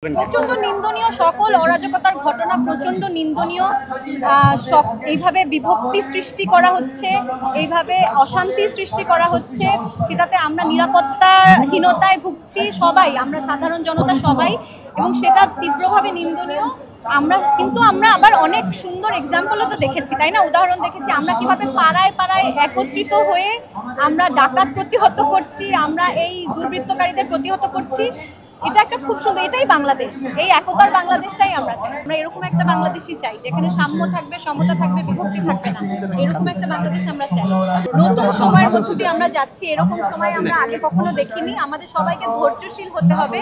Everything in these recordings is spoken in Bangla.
প্রচন্ড নিন্দনীয় সকল অরাজকতার ঘটনা, প্রচন্ড নিন্দনীয়। এইভাবে বিভক্তি সৃষ্টি করা হচ্ছে, এইভাবে অশান্তি সৃষ্টি করা হচ্ছে, সেটাতে আমরা নিরাপত্তাহীনতায় ভুগছি সবাই, আমরা সাধারণ জনতা সবাই, এবং সেটা তীব্রভাবে নিন্দনীয়। আমরা আবার অনেক সুন্দর এক্সাম্পলও তো দেখেছি, তাই না? উদাহরণ দেখেছি আমরা কিভাবে পাড়ায় পাড়ায় একত্রিত হয়ে আমরা ডাকাত প্রতিহত করছি, আমরা এই দুর্বৃত্তকারীদের প্রতিহত করছি। এটা একটা খুব সুন্দর, এটাই বাংলাদেশ, এই একতার বাংলাদেশটাই আমরা চাই। আমরা এরকম একটা বাংলাদেশই চাই যেখানে সাম্য থাকবে, সমতা থাকবে, বিভক্তি থাকবে না। এরকম একটা বাংলাদেশ আমরা চাই। নতুন সময়ের মধ্য দিয়ে আমরা যাচ্ছি, এরকম সময় আমরা আগে কখনো দেখিনি। আমাদের সবাইকে ধৈর্যশীল হতে হবে,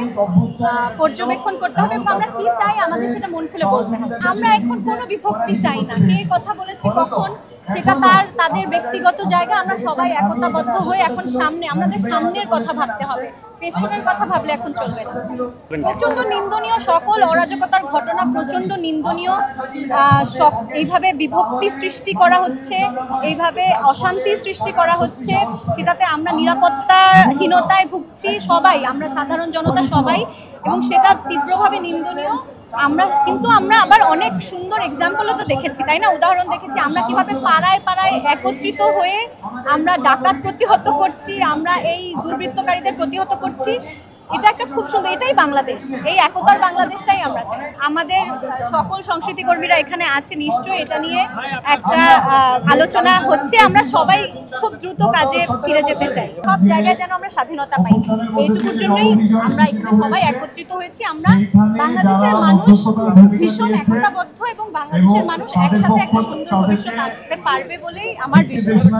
পর্যবেক্ষণ করতে হবে, এবং আমরা কি চাই আমাদের সেটা মন খুলে বলতে হবে। আমরা এখন কোনো বিভক্তি চাই না। কে কথা বলেছে কখন সেটা তাদের ব্যক্তিগত জায়গা। আমরা সবাই একতাবদ্ধ হয়ে এখন আমাদের সামনের কথা ভাবতে হবে, পেছনের কথা ভাবলে এখন চলবে না। প্রচন্ড নিন্দনীয় সকল অরাজকতার ঘটনা, প্রচন্ড নিন্দনীয়। এইভাবে বিভক্তি সৃষ্টি করা হচ্ছে, এইভাবে অশান্তি সৃষ্টি করা হচ্ছে, সেটাতে আমরা নিরাপত্তাহীনতায় ভুগছি সবাই, আমরা সাধারণ জনতা সবাই, এবং সেটা তীব্রভাবে নিন্দনীয়। আমরা আবার অনেক সুন্দর এক্সাম্পলও তো দেখেছি, তাই না? উদাহরণ দেখেছি আমরা কিভাবে পাড়ায় পাড়ায় একত্রিত হয়ে আমরা ডাকাত প্রতিহত করছি, আমরা এই দুর্বৃত্তকারীদের প্রতিহত করছি। এটা একটা খুব সুন্দর, এটাই বাংলাদেশ, এই একতার বাংলাদেশটাই আমরা চাই। আমাদের সকল সংস্কৃতি কর্মীরা এখানে আছে, নিশ্চয়ই এটা নিয়ে একটা আলোচনা হচ্ছে। আমরা সবাই খুব দ্রুত কাজে ফিরে যেতে চাই, সব জায়গায় যেন আমরা স্বাধীনতা পাই। এইটুকুর জন্যই আমরা এখানে সবাই একত্রিত হয়েছি। আমরা বাংলাদেশের মানুষ ভীষণ একতাবদ্ধ, এবং বাংলাদেশের মানুষ একসাথে একটা সুন্দর ভবিষ্যৎ আনতে পারবে বলেই আমার বিশ্বাস।